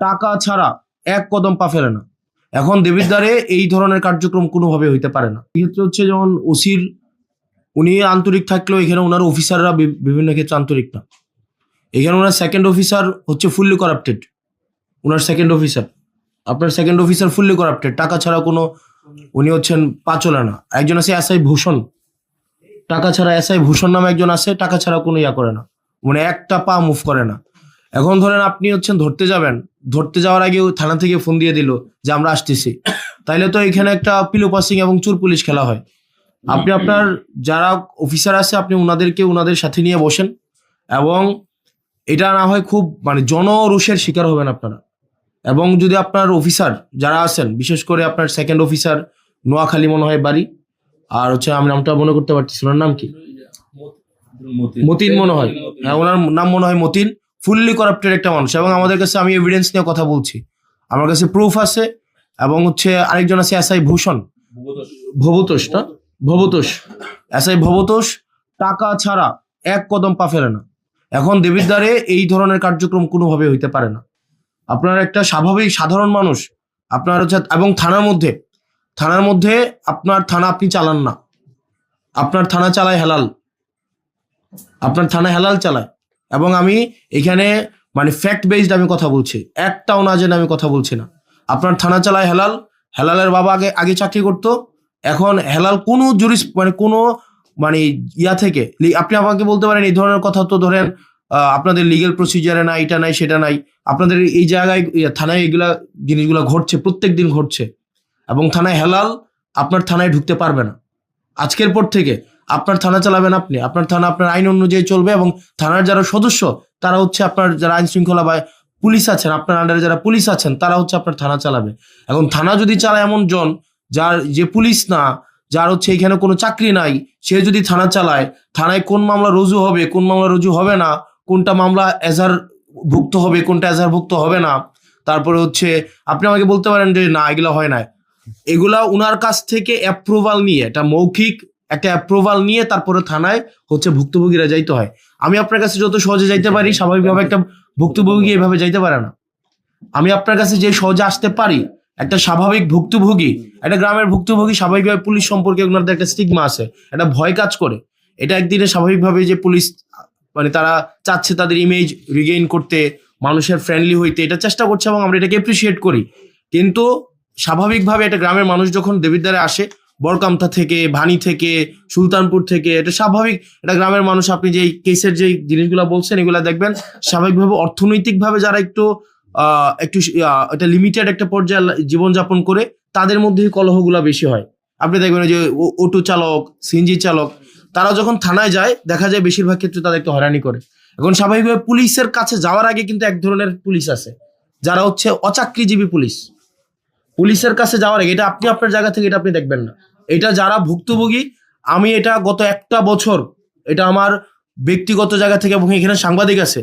টাকা ছাড়া এক কদম পা ফেলে না। এখন দেবিদ্বারে এই ধরনের কার্যক্রম কোনোভাবে হইতে পারে না। এক্ষেত্রে হচ্ছে যেমন ওসির উনি আন্তরিক থাকলেও এখানে ওনার অফিসাররা বিভিন্ন ক্ষেত্রে আন্তরিক না। এখানে ওনার সেকেন্ড অফিসার হচ্ছে ফুললি করাপ্টেড। ওনার সেকেন্ড অফিসার, আপনার সেকেন্ড অফিসার ফুললি করাপ্টেড। টাকা ছাড়া কোনো, উনি হচ্ছেন পা চলে না। একজন আছে এসআই ভূষণ, টাকা ছাড়া এসআই ভূষণ নামে একজন আছে, টাকা ছাড়া কোনো ইয়া করে না, মানে একটা পা মুভ করে না। এখন ধরেন আপনি হচ্ছেন ধরতে যাবেন, ধরতে যাওয়ার আগে থানা থেকে ফোন দিয়ে দিল যে আমরা আসতেছি, তাইলে তো এখানে একটা পিলো পাসিং এবং চোর পুলিশ খেলা হয়। আপনি আপনার যারা অফিসার আছে আপনি ওনাদেরকে ওনাদের সাথে নিয়ে বসেন, এবং এটা না হয় খুব মানে জনরোষের শিকার হবেন আপনারা। এবং যদি আপনার অফিসার যারা আছেন, বিশেষ করে আপনার সেকেন্ড অফিসার নোয়াখালী মনে হয় বাড়ি, আর হচ্ছে আমি নামটা মনে করতে পারতেছি, ওনার নাম কি, মতিন মনে হয়, হ্যাঁ ওনার নাম মনে হয় মতিন। ফুললি করাপ্টেড একটা মানুষ, এবং আমাদের কাছে, আমি এভিডেন্স নিয়ে কথা বলছি, আমার কাছে প্রুফ আছে। এবং হচ্ছে আরেকজন আছে এসআই ভূষণ, ভবতোষ না, ভবতোষ, এসআই ভবতোষ টাকা ছাড়া এক কদম পা ফেলে না। এখন দেবিদ্বারে এই ধরনের কার্যক্রম কোনোভাবে হইতে পারে না। আপনার একটা স্বাভাবিক সাধারণ মানুষ আপনার হচ্ছে, এবং থানার মধ্যে আপনার থানা আপনি চালান না, আপনার থানা চালায় হেলাল, আপনার থানা হেলাল চালায়। এবং আমি এখানে মানে ফ্যাক্ট বেসড আমি কথা বলছি, একটাও না জেনে আমি কথা বলছি না। আপনার থানা চালায় হেলাল, হেলালের বাবা আগে চাকরি করতো, এখন হেলাল কোনো মানে ইয়া থেকে আপনি আমাকে বলতে পারেন এই ধরনের কথা, তো ধরেন আপনাদের লিগেল প্রসিজারে না, এটা নাই সেটা নাই, আপনাদের এই জায়গায় থানায় এগুলা জিনিসগুলো ঘটছে, প্রত্যেক দিন ঘটছে। এবং থানায় হেলাল আপনার থানায় ঢুকতে পারবে না। আজকের পর থেকে আপনার থানা চালাবেন আপনি, আপনার থানা আপনার আইন অনুযায়ী চলবে, এবং থানার যারা সদস্য তারা হচ্ছে আপনার যারা আইন শৃঙ্খলা বা পুলিশ আছেন, আপনার আন্ডারে যারা পুলিশ আছেন তারা হচ্ছে আপনার থানা চালাবে। এখন থানা যদি চালায় এমন জন যে পুলিশ না, যার হচ্ছে এখানে কোনো চাকরি নাই, সে যদি থানা চালায়, থানায় কোন মামলা রুজু হবে, কোন মামলা রুজু হবে না, কোনটা মামলা এজাহার ভুক্ত হবে, কোনটা এজাহার ভুক্ত হবে না, তারপরে হচ্ছে আপনি আমাকে বলতে পারেন যে না এগুলো হয় না, এগুলা উনার কাছ থেকে অ্যাপ্রুভাল নিয়ে, এটা মৌখিক একটা অ্যাপ্রুভাল নিয়ে তারপরে থানায় হচ্ছে ভুক্তভোগীরা যাইতে হয়। আমি আপনার কাছে যত সহজে যাইতে পারি, স্বাভাবিকভাবে একটা ভুক্তভোগী এভাবে যাইতে পারে না। আমি আপনার কাছে যে সহজে আসতে পারি, একটা স্বাভাবিক ভুক্তভোগী, একটা গ্রামের ভুক্তভোগী, স্বাভাবিকভাবে পুলিশ সম্পর্কে ওনাদের একটা স্টিগমা আছে, একটা ভয় কাজ করে। এটা একদিনে স্বাভাবিকভাবে যে পুলিশ মানে তারা চাচ্ছে তাদের ইমেজ রিগেইন করতে, মানুষের ফ্রেন্ডলি হইতে, এটা চেষ্টা করছে, এবং আমরা এটাকে অ্যাপ্রিসিয়েট করি। কিন্তু স্বাভাবিকভাবে একটা গ্রামের মানুষ যখন দেবিদ্বারে আসে, বরকামথা থেকে, ভানি থেকে, সুলতানপুর থেকে, এটা স্বাভাবিক একটা গ্রামের মানুষ, আপনি যে কেসের যে জিনিসগুলো বলছেন এগুলা দেখবেন স্বাভাবিকভাবে অর্থনৈতিকভাবে যারা একটু একটা লিমিটেড একটা পর্যায়ে জীবনযাপন করে, তাদের মধ্যেই কলহগুলা বেশি হয়। আপনি দেখবেন যে অটো চালক, সিএনজি চালক, তারা যখন থানায় যায় দেখা যায় বেশিরভাগ ক্ষেত্রে তাদেরকে হয়রানি করে। এখন স্বাভাবিকভাবে পুলিশের কাছে যাওয়ার আগে কিন্তু এক ধরনের পুলিশ আছে যারা হচ্ছে অচাকরিজীবী পুলিশ, পুলিশের কাছে যাওয়ার আগে, এটা আপনি আপনার জায়গা থেকে এটা আপনি দেখবেন না, এটা যারা ভুক্তভোগী, আমি এটা গত একটা বছর এটা আমার ব্যক্তিগত জায়গা থেকে, এবং এখানে সাংবাদিক আছে,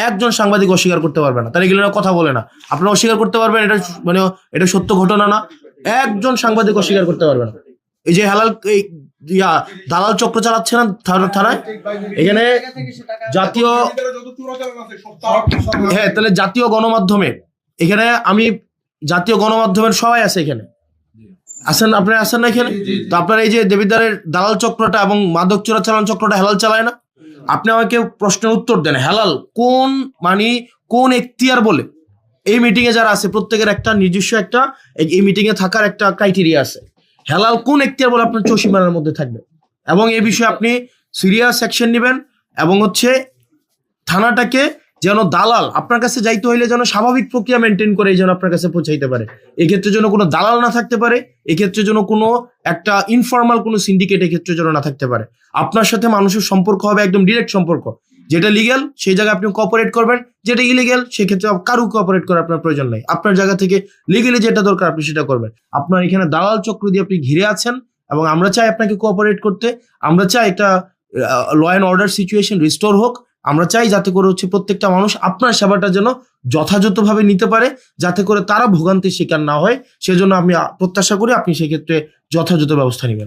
একজন সাংবাদিক অস্বীকার করতে পারবে না, তারা এগুলো কথা বলে না, আপনারা অস্বীকার করতে পারবেন, এটা মানে এটা সত্য ঘটনা না, একজন সাংবাদিক অস্বীকার করতে পারবে না। এই যে হেলাল দালাল চক্র চালাচ্ছে না থানায়, এখানে জাতীয়, হ্যাঁ তাহলে জাতীয় গণমাধ্যমে, এখানে আমি জাতীয় গণমাধ্যমের সবাই আছে, এখানে আসেন, আপনারা আসেন না এখানে, তো আপনার এই যে দেবিদ্বারের দালাল চক্রটা এবং মাদক চোরাচালান চক্রটা হেলাল চালায় না? আপনি আমাকে প্রশ্নের উত্তর দেন, হেলাল কোন এখতিয়ার বলে? এই মিটিং এ যারা আছে প্রত্যেকের একটা নিজস্ব একটা এই মিটিং এ থাকার একটা ক্রাইটেরিয়া আছে, হেলাল কোন এখতিয়ার বলে আপনার চৌসীমানার মধ্যে থাকবে? এবং এই বিষয়ে আপনি সিরিয়াস অ্যাকশন নেবেন, এবং হচ্ছে থানাটাকে যেন দালাল আপনার কাছে যাইতে হইলে যেন স্বাভাবিক প্রক্রিয়া মেনটেন করে যেন আপনার কাছে পৌঁছাইতে পারে, এক্ষেত্রে যেন কোনো দালাল না থাকতে পারে, এক্ষেত্রে যেন কোনো একটা ইনফর্মাল কোনো সিন্ডিকেট এক্ষেত্রে যেন না থাকতে পারে। আপনার সাথে মানুষের সম্পর্ক হবে একদম ডিরেক্ট সম্পর্ক, যেটা লিগ্যাল সেই জায়গায় আপনি কোঅপারেট করবেন, যেটা ইলিগ্যাল সেক্ষেত্রে কারো কোঅপারেট করার আপনার প্রয়োজন নাই, আপনার জায়গা থেকে লিগ্যালি যেটা দরকার আপনি সেটা করবেন। আপনার এখানে দালাল চক্র দিয়ে আপনি ঘিরে আছেন, এবং আমরা চাই আপনাকে কোঅপারেট করতে, আমরা চাই একটা law and order situation restore হোক, আমরা চাই যাতে করে হচ্ছে প্রত্যেকটা মানুষ আপনার সেবাটা যেন যথাযথভাবে নিতে পারে, যাতে করে তারা ভোগান্তির শিকার না হয়, সেজন্য আমি প্রত্যাশা করি আপনি সেক্ষেত্রে যথাযথ ব্যবস্থা নেবেন।